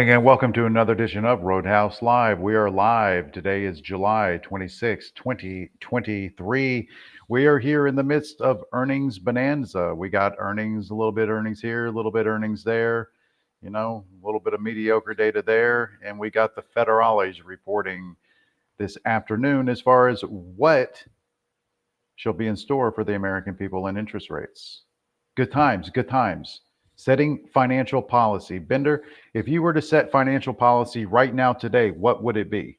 morning and welcome to another edition of Roadhouse Live. We are live. Today is July 26, 2023. We are here in the midst of earnings bonanza. We got earnings, a little bit earnings here, a little bit earnings there, a little bit of mediocre data there. And we got the federales reporting this afternoon as far as what shall be in store for the American people and interest rates. Good times, good times. Setting financial policy. Bender, if you were to set financial policy right now today, what would it be?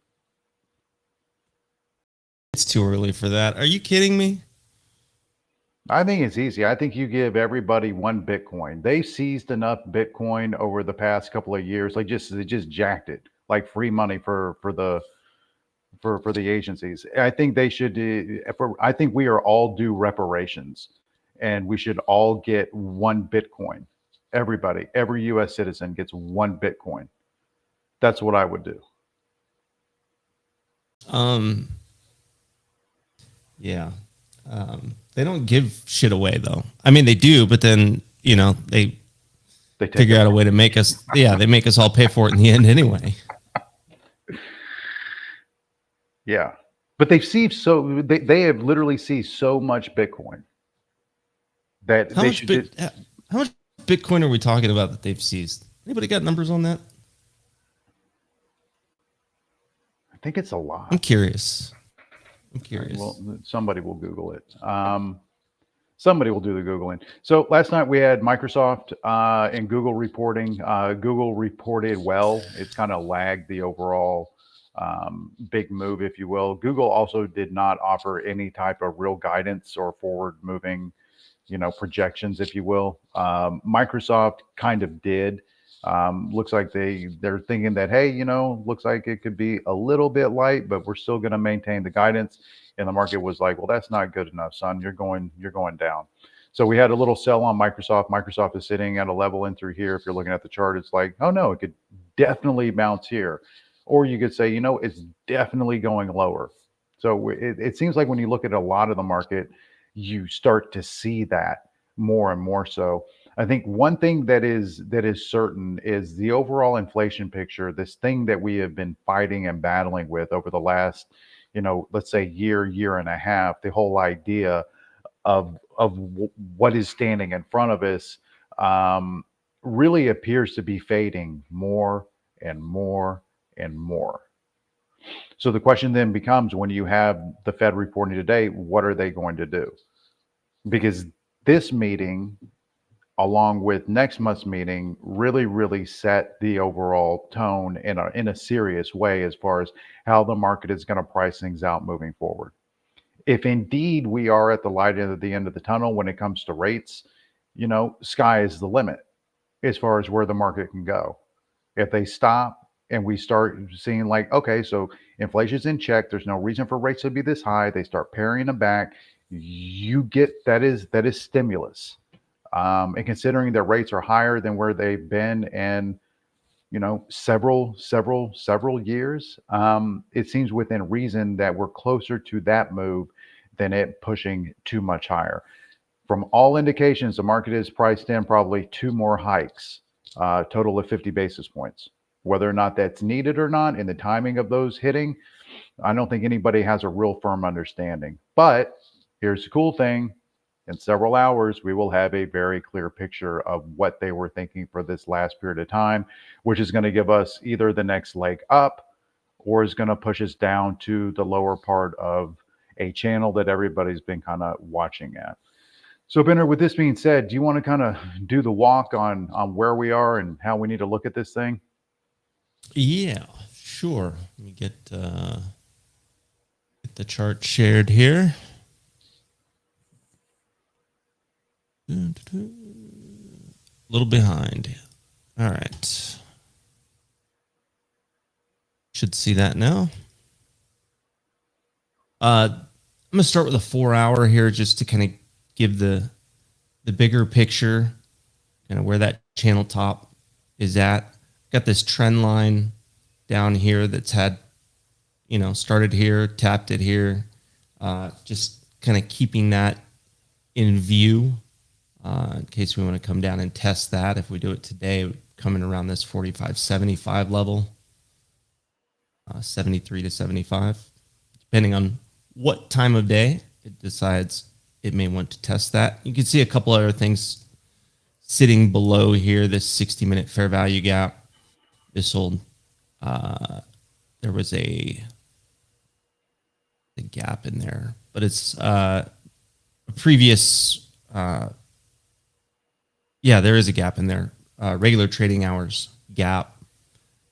It's too early for that. Are you kidding me? I think it's easy. I think you give everybody one Bitcoin. They seized enough Bitcoin over the past couple of years. They just jacked it like free money for the agencies. I think they should. I think we are all due reparations, and we should all get one Bitcoin. Everybody, every U.S. citizen gets one Bitcoin. That's what I would do. Yeah. They don't give shit away though. I mean, they do, but then they figure out a way to make us. Yeah, they make us all pay for it in the end anyway. Yeah, but they've seized they have literally seized so much Bitcoin that how much Bitcoin are we talking about that they've seized? Anybody got numbers on that? I think it's a lot. I'm curious. Well, somebody will Google it. Somebody will do the Googling. So last night we had Microsoft and Google reporting. Google reported well. It's kind of lagged the overall big move, if you will. Google also did not offer any type of real guidance or forward moving, projections, if you will. Microsoft kind of did. Looks like they're thinking that, hey, looks like it could be a little bit light, but we're still going to maintain the guidance. And the market was like, well, that's not good enough, son. You're going down. So we had a little sell on Microsoft. Microsoft is sitting at a level in through here. If you're looking at the chart, it's like, oh no, it could definitely bounce here. Or you could say, it's definitely going lower. So it seems like when you look at a lot of the market, you start to see that more and more so. I think one thing that is certain is the overall inflation picture, this thing that we have been fighting and battling with over the last, let's say year and a half, the whole idea of what is standing in front of us really appears to be fading more and more and more. So the question then becomes, when you have the Fed reporting today, what are they going to do? Because this meeting, along with next month's meeting, really set the overall tone in a serious way as far as how the market is going to price things out moving forward. If indeed we are at the light at the end of the tunnel when it comes to rates, sky is the limit as far as where the market can go. If they stop and we start seeing like, okay, so inflation's in check, there's no reason for rates to be this high, they start paring them back, you get that is stimulus. And considering that rates are higher than where they've been in, several years, it seems within reason that we're closer to that move than it pushing too much higher. From all indications, the market is priced in probably two more hikes, total of 50 basis points. Whether or not that's needed or not, and the timing of those hitting, I don't think anybody has a real firm understanding. But here's the cool thing. In several hours, we will have a very clear picture of what they were thinking for this last period of time, which is going to give us either the next leg up or is going to push us down to the lower part of a channel that everybody's been kind of watching at. So, Benner, with this being said, do you want to kind of do the walk on where we are and how we need to look at this thing? Yeah, sure. Let me get the chart shared here. A little behind. All right. Should see that now. I'm going to start with a 4-hour here just to kind of give the bigger picture, kind of where that channel top is at. Got this trend line down here that's had, started here, tapped it here, just kind of keeping that in view in case we want to come down and test that. If we do it today, coming around this 45.75 level, 73 to 75, depending on what time of day it decides it may want to test that. You can see a couple other things sitting below here, this 60-minute fair value gap. This old, there was a gap in there, but it's a previous, yeah, there is a gap in there. Regular trading hours gap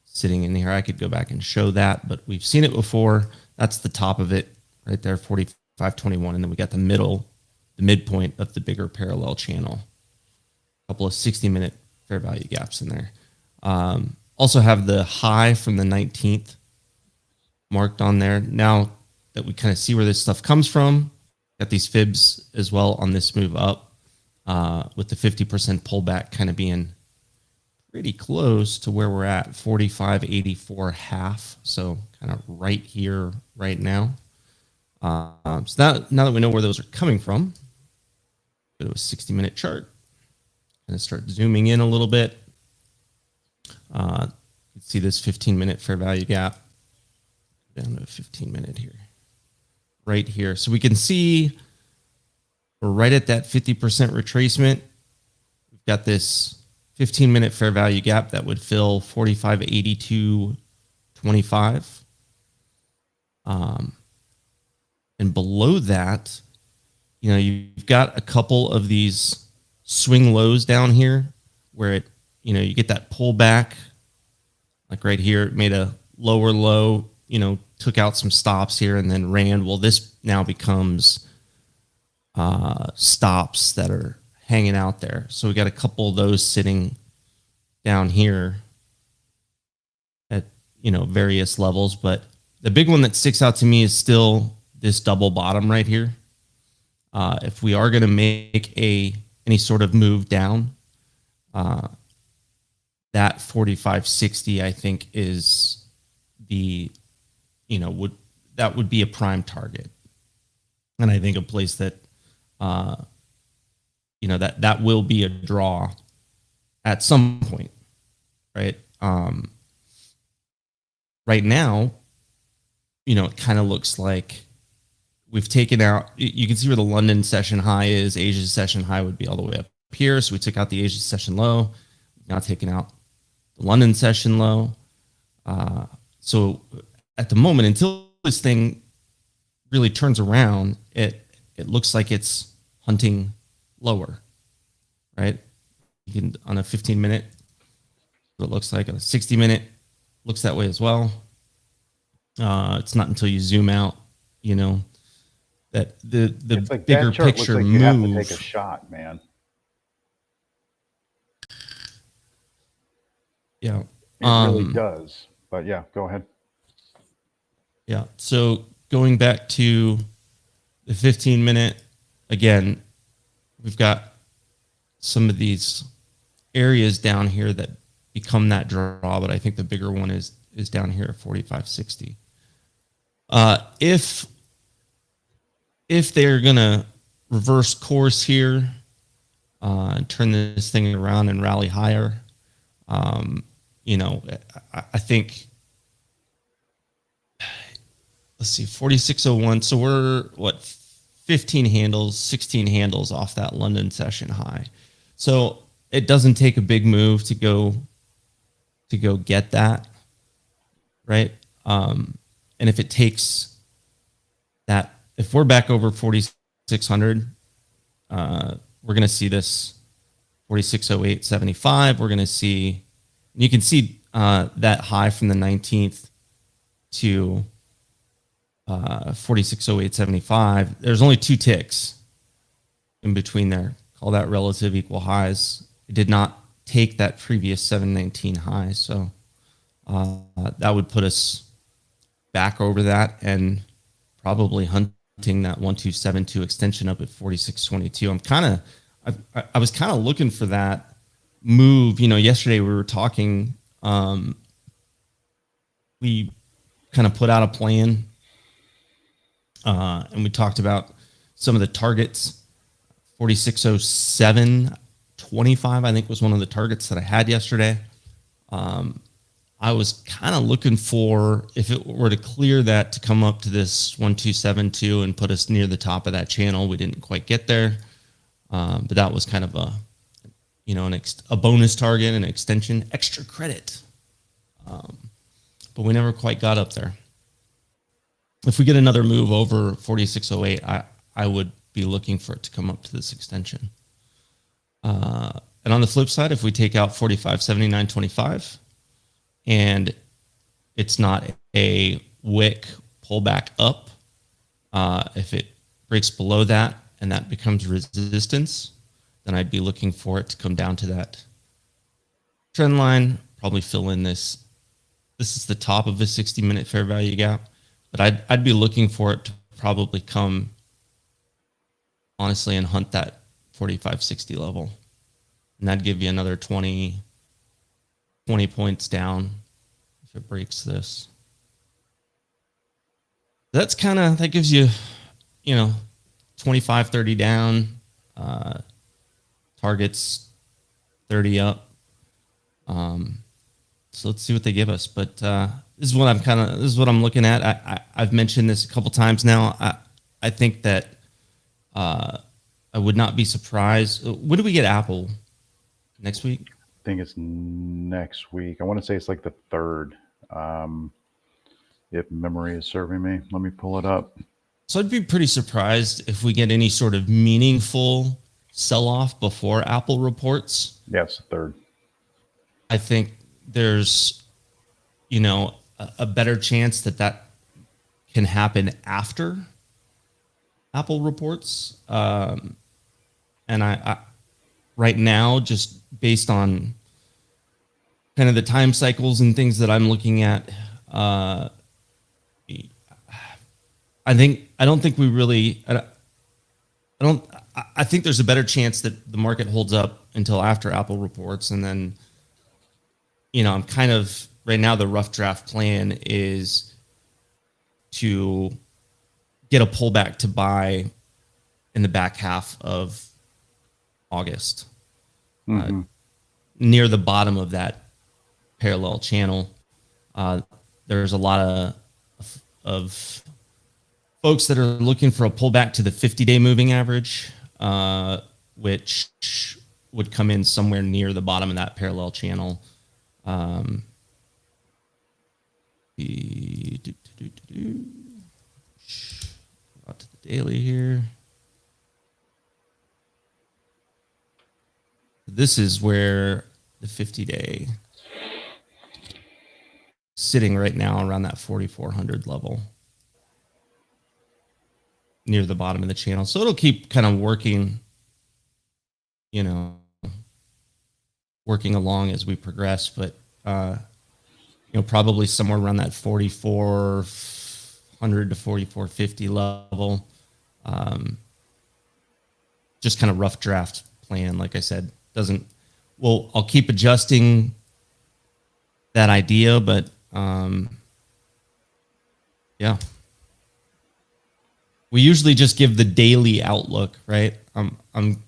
sitting in here. I could go back and show that, but we've seen it before. That's the top of it right there, 45.21. And then we got the midpoint of the bigger parallel channel. A couple of 60-minute fair value gaps in there. Also have the high from the 19th marked on there. Now that we kind of see where this stuff comes from, got these fibs as well on this move up, with the 50% pullback kind of being pretty close to where we're at, 45.84 half. So kind of right here, right now. So now that we know where those are coming from, go to a 60-minute chart and start zooming in a little bit. You can see this 15-minute fair value gap down to a 15-minute here, right here. So we can see we're right at that 50% retracement. We've got this 15-minute fair value gap that would fill 45.82.25. And below that, you've got a couple of these swing lows down here where it, you get that pullback, like right here, it made a lower low, took out some stops here and then ran. Well, this now becomes stops that are hanging out there. So we got a couple of those sitting down here at, various levels. But the big one that sticks out to me is still this double bottom right here. If we are going to make any sort of move down, that 45.60, I think, is the, that would be a prime target. And I think a place that, that will be a draw at some point, right? Right now, it kind of looks like we've taken out, you can see where the London session high is. Asia's session high would be all the way up here. So we took out the Asia session low, now taking out the London session low. So at the moment, until this thing really turns around, it looks like it's hunting lower, right? You can, on a 15-minute, what it looks like on a 60-minute, looks that way as well. It's not until you zoom out, that the like bigger that chart picture looks like move. you have to take a shot, man. Yeah, it really does. But yeah, go ahead. Yeah. So going back to the 15-minute, again, we've got some of these areas down here that become that draw, but I think the bigger one is down here at 45.60. If they're gonna reverse course here and turn this thing around and rally higher, I think, let's see, 46.01. So we're 15 handles, 16 handles off that London session high. So it doesn't take a big move to go get that, right? And if it takes that, if we're back over 4,600, we're going to see this 46.0875. We're going to see, you can see that high from the 19th to 46.0875. There's only 2 ticks in between there. Call that relative equal highs. It did not take that previous 719 high. So that would put us back over that and probably hunting that 1272 extension up at 46.22. I was kind of looking for that move. Yesterday we were talking, we kind of put out a plan, and we talked about some of the targets. 46.0725, I think, was one of the targets that I had yesterday. I was kind of looking for, if it were to clear that, to come up to this 1272 and put us near the top of that channel. We didn't quite get there, but that was kind of a, you know, a bonus target, an extension, extra credit. But we never quite got up there. If we get another move over 4608, I would be looking for it to come up to this extension. And on the flip side, if we take out 4579.25 and it's not a wick pullback up, if it breaks below that and that becomes resistance, then I'd be looking for it to come down to that trend line, probably fill in this. This is the top of a 60-minute fair value gap, but I'd be looking for it to probably come, honestly, and hunt that 4560 level. And that'd give you another 20 points down if it breaks this. That's kind of, that gives you, you know, 25, 30 down, targets 30 up. So let's see what they give us. But this is what I'm looking at. I've mentioned this a couple times now. I think that I would not be surprised. When do we get Apple? Next week? I think it's next week. I want to say it's like the 3rd. If memory is serving me, let me pull it up. So I'd be pretty surprised if we get any sort of meaningful sell-off before Apple reports. Yes, 3rd. I think there's, you know, a better chance that can happen after Apple reports. And I right now, just based on kind of the time cycles and things that I'm looking at, I think there's a better chance that the market holds up until after Apple reports. And then, you know, I'm kind of right now, the rough draft plan is to get a pullback to buy in the back half of August, near the bottom of that parallel channel. There's a lot of folks that are looking for a pullback to the 50-day moving average, which would come in somewhere near the bottom of that parallel channel. Out to the daily here. This is where the 50-day sitting right now around that 4,400 level, near the bottom of the channel. So it'll keep kind of working, you know, working along as we progress, but you know, probably somewhere around that 4,400 to 4,450 level. Just kind of rough draft plan, like I said. I'll keep adjusting that idea, but yeah. We usually just give the daily outlook, right? I'm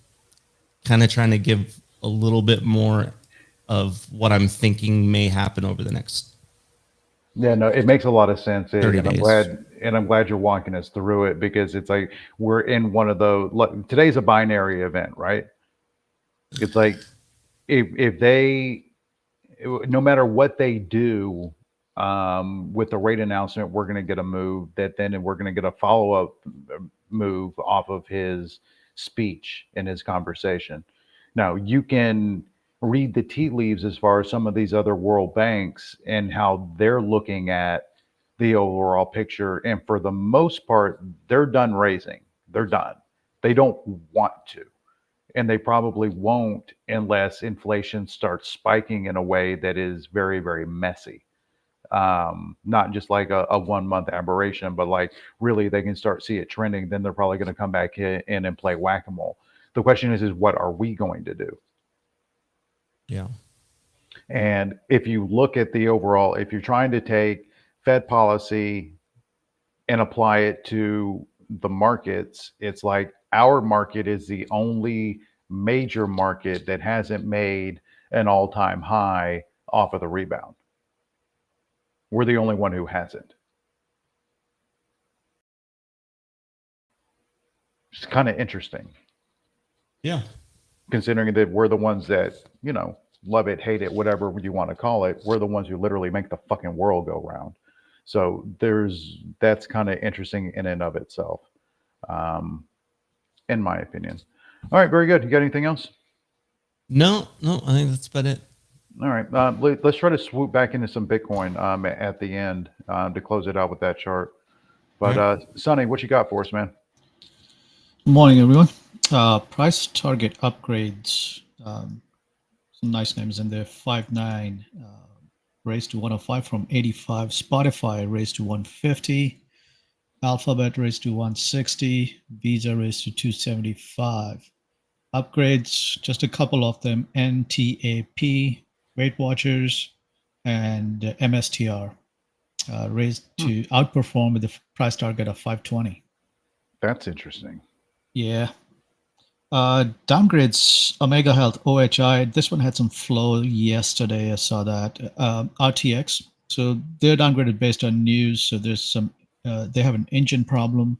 kind of trying to give a little bit more of what I'm thinking may happen over the next. Yeah, no, it makes a lot of sense. 30 and days. I'm glad you're walking us through it, because it's like we're in one of those. Today's a binary event, right? It's like if they, no matter what they do with the rate announcement, we're going to get a move that then we're going to get a follow-up move off of his speech and his conversation. Now, you can read the tea leaves as far as some of these other world banks and how they're looking at the overall picture. And for the most part, they're done raising. They're done. They don't want to. And they probably won't unless inflation starts spiking in a way that is very, very messy. Not just like a 1 month aberration, but like really they can start see it trending. Then they're probably going to come back in and play whack-a-mole. The question is what are we going to do? Yeah. And if you look at the overall, if you're trying to take Fed policy and apply it to the markets, it's like our market is the only major market that hasn't made an all-time high off of the rebound. We're the only one who hasn't. It's kind of interesting. Yeah. Considering that we're the ones that, love it, hate it, whatever you want to call it. We're the ones who literally make the fucking world go round. So that's kind of interesting in and of itself, in my opinion. All right, very good. You got anything else? No, I think that's about it. All right, let's try to swoop back into some Bitcoin at the end to close it out with that chart. But Sonny, what you got for us, man? Morning, everyone. Price target upgrades. Some nice names in there. 5.9 raised to 105 from 85. Spotify raised to 150. Alphabet raised to 160. Visa raised to 275. Upgrades, just a couple of them. NTAP, Weight Watchers, and MSTR raised to outperform with the price target of 520. That's interesting. Yeah. Downgrades, Omega Health, OHI. This one had some flow yesterday. I saw that. RTX. So they're downgraded based on news. So there's some, they have an engine problem.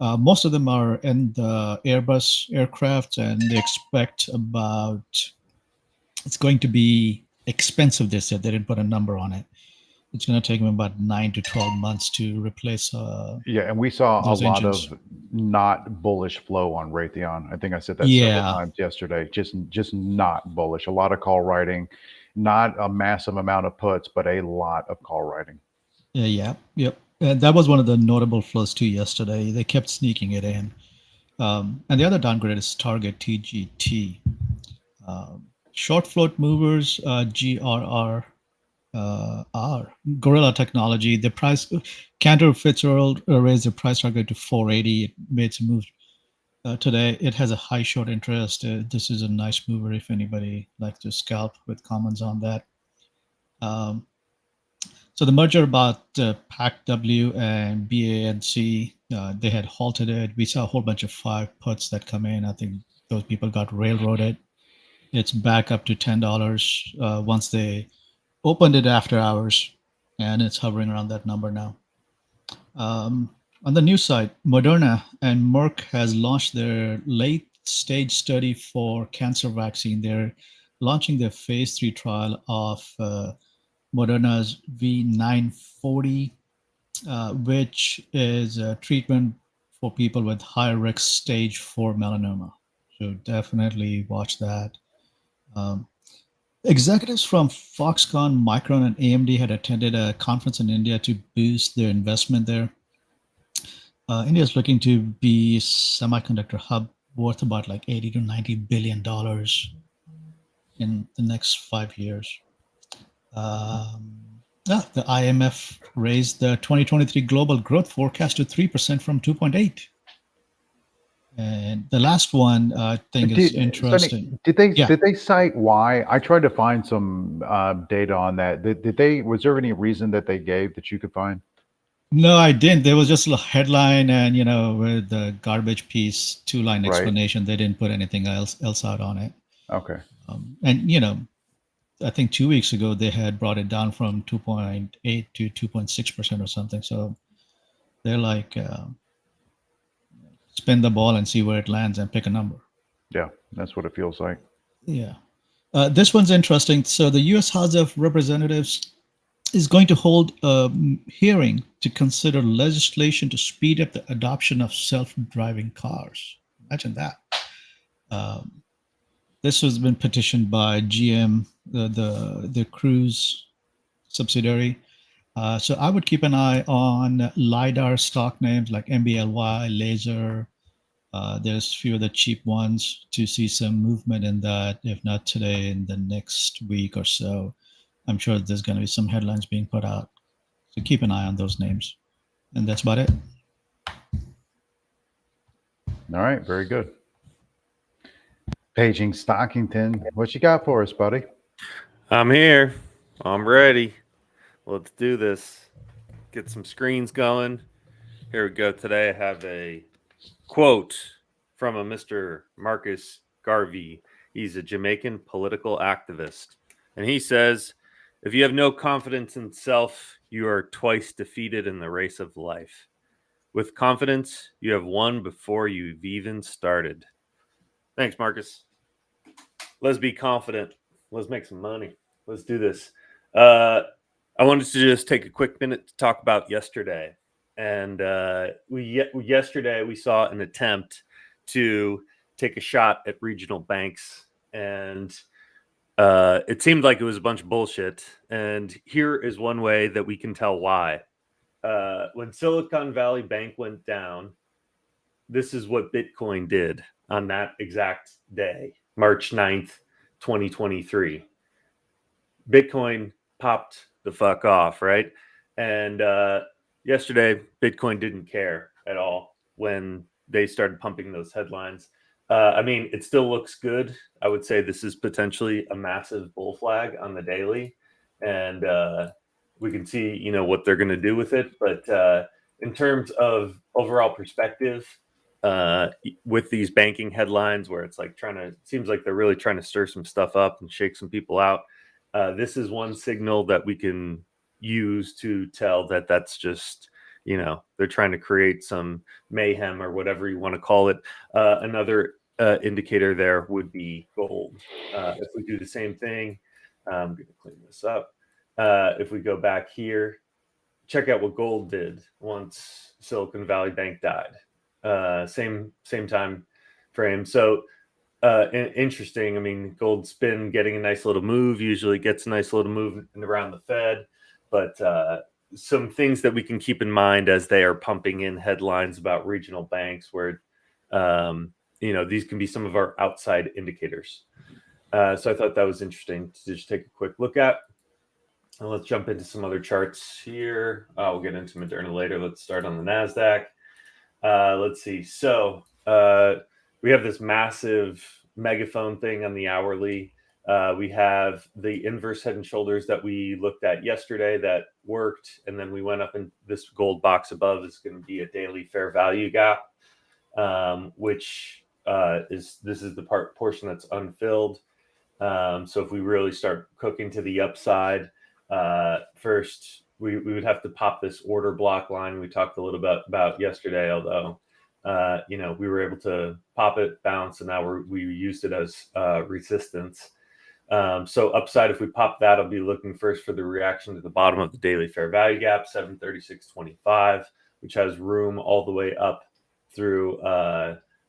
Most of them are in the Airbus aircraft, and they expect it's going to be expensive, they said. They didn't put a number on it. It's going to take them about 9 to 12 months to replace. Yeah, and we saw a lot engines. of not bullish flow on Raytheon. I think I said that several times yesterday. Just not bullish. A lot of call writing, not a massive amount of puts, but a lot of call writing. Yep. That was one of the notable flows too yesterday. They kept sneaking it in. And the other downgrade is Target TGT. Short float movers, GRR. Gorilla Technology, the price, Cantor Fitzgerald raised the price target to 480. It made some moves today. It has a high short interest. This is a nice mover if anybody likes to scalp with comments on that. So the merger about PACW and BANC, they had halted it. We saw a whole bunch of 5 puts that come in. I think those people got railroaded. It's back up to $10 once they opened it after hours, and it's hovering around that number now. On the news side, Moderna and Merck has launched their late stage study for cancer vaccine. They're launching their phase 3 trial of Moderna's V940, which is a treatment for people with high risk stage 4 melanoma. So definitely watch that. Executives from Foxconn, Micron, and AMD had attended a conference in India to boost their investment there. India is looking to be a semiconductor hub worth about like $80 to $90 billion in the next 5 years. The IMF raised the 2023 global growth forecast to 3% from 2.8%. And the last one I think is interesting. Sonny, did they cite why? I tried to find some data on that. Was there any reason that they gave that you could find? No, I didn't. There was just a headline and, with the garbage piece, 2-line explanation. They didn't put anything else out on it. Okay. And, I think 2 weeks ago, they had brought it down from 2.8 to 2.6% or something. So they're like, spin the ball and see where it lands and pick a number. Yeah, that's what it feels like. Yeah. This one's interesting. So the U.S. House of Representatives is going to hold a hearing to consider legislation to speed up the adoption of self-driving cars. Imagine that. This has been petitioned by GM, the Cruise subsidiary. So I would keep an eye on LiDAR stock names like MBLY, Laser. There's a few of the cheap ones to see some movement in that, if not today, in the next week or so. I'm sure there's going to be some headlines being put out. So keep an eye on those names. And that's about it. All right, very good. Paging Stonkington, what you got for us, buddy? I'm here. I'm ready. Let's do this. Get some screens going. Here we go. Today I have a quote from a Mr. Marcus Garvey. He's a Jamaican political activist. And he says, If you have no confidence in self, you are twice defeated in the race of life. With confidence, you have won before you've even started. Thanks, Marcus. Let's be confident. Let's make some money. Let's do this. I wanted to just take a quick minute to talk about yesterday. And yesterday we saw an attempt to take a shot at regional banks, and it seemed like it was a bunch of bullshit. And here is one way that we can tell why. When Silicon Valley Bank went down, this is what Bitcoin did on that exact day, March 9th, 2023. Bitcoin popped the fuck off, right? And yesterday, Bitcoin didn't care at all when they started pumping those headlines. I mean, it still looks good. I would say this is potentially a massive bull flag on the daily. And we can see, you know, what they're going to do with it. But in terms of overall perspective, with these banking headlines where it's like seems like they're really trying to stir some stuff up and shake some people out. This is one signal that we can use to tell that that's just, you know, they're trying to create some mayhem or whatever you want to call it. Another indicator there would be gold. If we do the same thing, I'm going to clean this up. If we go back here, check out what gold did once Silicon Valley Bank died. Same time frame. So interesting. I mean, gold's been getting a nice little move. Usually gets a nice little move around the Fed, but some things that we can keep in mind as they are pumping in headlines about regional banks, where you know, these can be some of our outside indicators. So I thought that was interesting to just take a quick look at. And let's jump into some other charts here. We'll get into Moderna later. Let's start on the NASDAQ. Let's see. So we have this massive megaphone thing on the hourly. We have the inverse head and shoulders that we looked at yesterday that worked. And then we went up, and this gold box above is going to be a daily fair value gap, which is the portion that's unfilled. So if we really start cooking to the upside, first we would have to pop this order block line we talked a little bit about yesterday, although you know, we were able to pop it, bounce, and now we used it as resistance. So upside, if we pop that, I'll be looking first for the reaction to the bottom of the daily fair value gap, 736.25, which has room all the way up through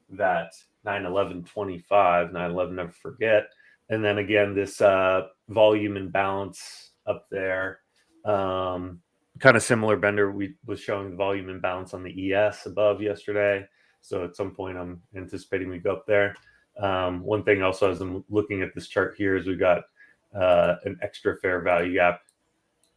that 911.25, 911 never forget. And then again, this volume imbalance up there, kind of similar bender. We was showing the volume imbalance on the ES above yesterday. So at some point I'm anticipating we go up there. One thing also, as I'm looking at this chart here, is we got an extra fair value gap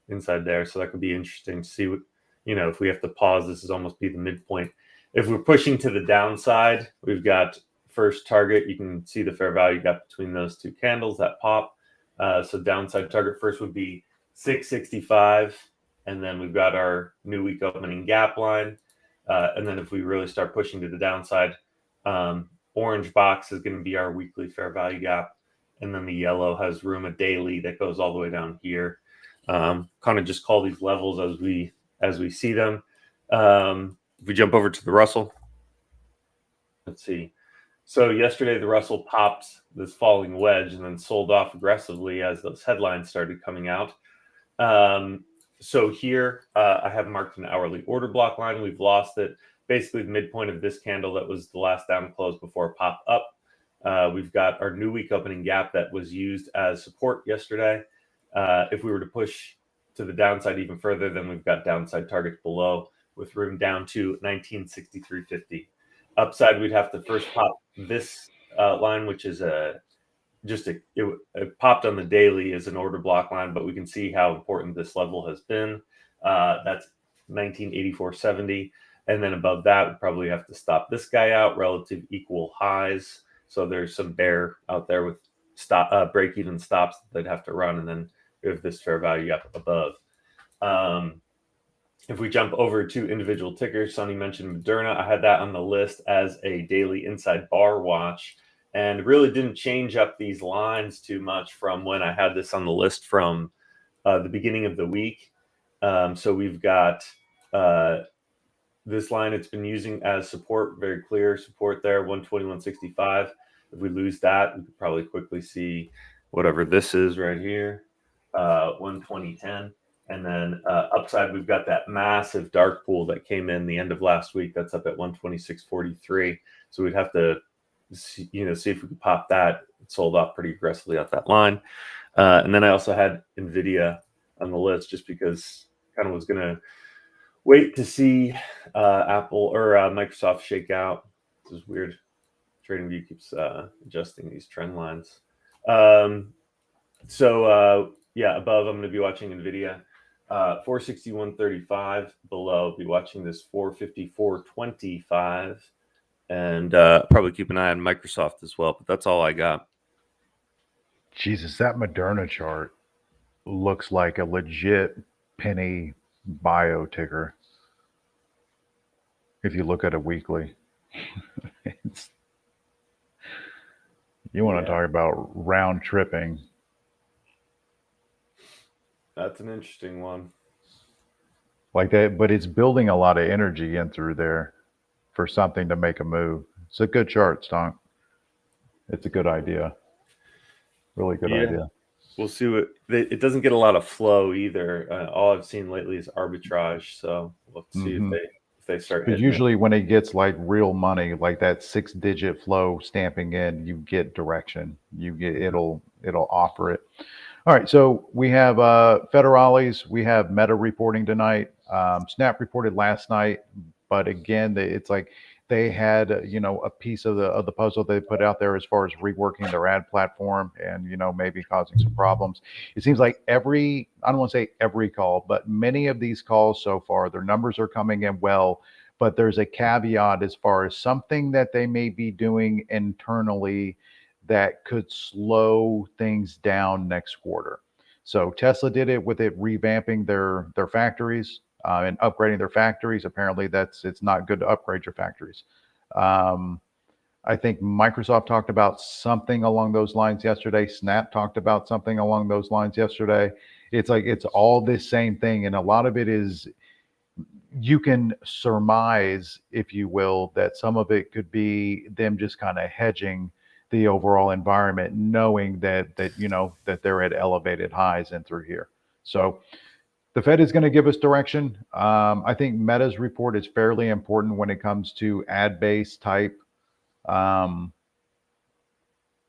inside there. So that could be interesting to see what, you know, if we have to pause, this is almost be the midpoint. If we're pushing to the downside, we've got first target. You can see the fair value gap between those two candles that pop. So downside target first would be 665. And then we've got our new week opening gap line. And then if we really start pushing to the downside, orange box is going to be our weekly fair value gap. And then the yellow has room, a daily that goes all the way down here. Kind of just call these levels as we see them. If we jump over to the Russell, let's see. So yesterday the Russell popped this falling wedge and then sold off aggressively as those headlines started coming out. So here I have marked an hourly order block line. We've lost it. Basically the midpoint of this candle that was the last down close before it popped up. We've got our new week opening gap that was used as support yesterday. If we were to push to the downside even further, then we've got downside targets below with room down to 1963.50. Upside, we'd have to first pop this line, which is it popped on the daily as an order block line, but we can see how important this level has been. That's 1984.70. And then above that, we probably have to stop this guy out, relative equal highs. So there's some bear out there with break-even stops that they'd have to run, and then we have this fair value up above. If we jump over to individual tickers, Sonny mentioned Moderna. I had that on the list as a daily inside bar watch, and really didn't change up these lines too much from when I had this on the list from the beginning of the week. So we've got this line it's been using as support, very clear support there, 121.65. If we lose that, we could probably quickly see whatever this is right here, 120.10. And then upside, we've got that massive dark pool that came in the end of last week. That's up at 126.43. So we'd have to see if we could pop that. It sold off pretty aggressively at that line. And then I also had NVIDIA on the list just because kind of was going to wait to see Apple or Microsoft shake out. This is weird. TradingView keeps adjusting these trend lines. Above, I'm going to be watching NVIDIA. 461.35. Below, be watching this 454.25. And probably keep an eye on Microsoft as well. But that's all I got. Jesus, that Moderna chart looks like a legit penny bio ticker. If you look at it weekly, you want to talk about round tripping. That's an interesting one. Like that, but it's building a lot of energy in through there for something to make a move. It's a good chart, Stonk. It's a good idea. Really good idea. We'll see what it doesn't get a lot of flow either. All I've seen lately is arbitrage. So we'll have to see if they start. Because usually when it gets like real money, like that 6-digit flow stamping in, you get direction. You get it'll offer it. All right, so we have Federales. We have Meta reporting tonight. Snap reported last night, but again, it's like they had a piece of the puzzle they put out there as far as reworking their ad platform and maybe causing some problems. It seems like I don't want to say every call, but many of these calls so far, their numbers are coming in well, but there's a caveat as far as something that they may be doing internally that could slow things down next quarter. So Tesla did it with it revamping their factories and upgrading their factories. Apparently it's not good to upgrade your factories. I think Microsoft talked about something along those lines yesterday. Snap talked about something along those lines yesterday. It's like it's all this same thing. And a lot of it is, you can surmise, if you will, that some of it could be them just kind of hedging the overall environment, knowing that they're at elevated highs and through here. So the Fed is going to give us direction. I think Meta's report is fairly important when it comes to ad-based type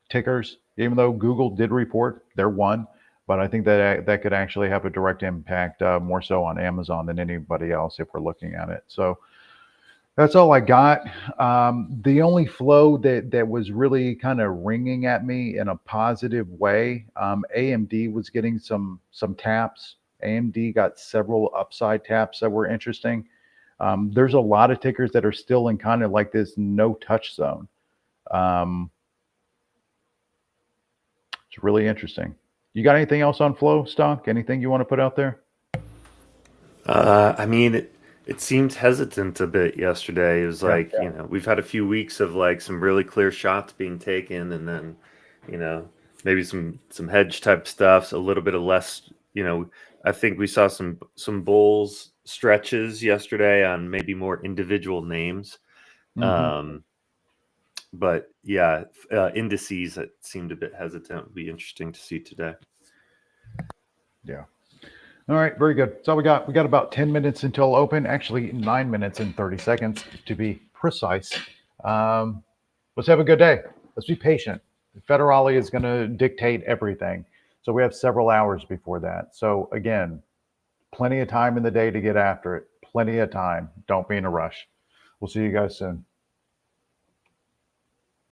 tickers. Even though Google did report, they're one, but I think that could actually have a direct impact, more so on Amazon than anybody else if we're looking at it. So that's all I got. The only flow that was really kind of ringing at me in a positive way, AMD was getting some taps. AMD got several upside taps that were interesting. There's a lot of tickers that are still in kind of like this no touch zone. It's really interesting. You got anything else on flow, Stonk? Anything you want to put out there? It seemed hesitant a bit yesterday. It was like, we've had a few weeks of like some really clear shots being taken, and then, maybe some hedge type stuff, a little bit of less, I think we saw some bulls stretches yesterday on maybe more individual names. Mm-hmm. But indices that seemed a bit hesitant would be interesting to see today. Yeah. All right, very good. So we got about 10 minutes until open, actually 9 minutes and 30 seconds to be precise. Let's have a good day. Let's be patient. The Federale is going to dictate everything. So we have several hours before that. So again, plenty of time in the day to get after it. Plenty of time. Don't be in a rush. We'll see you guys soon.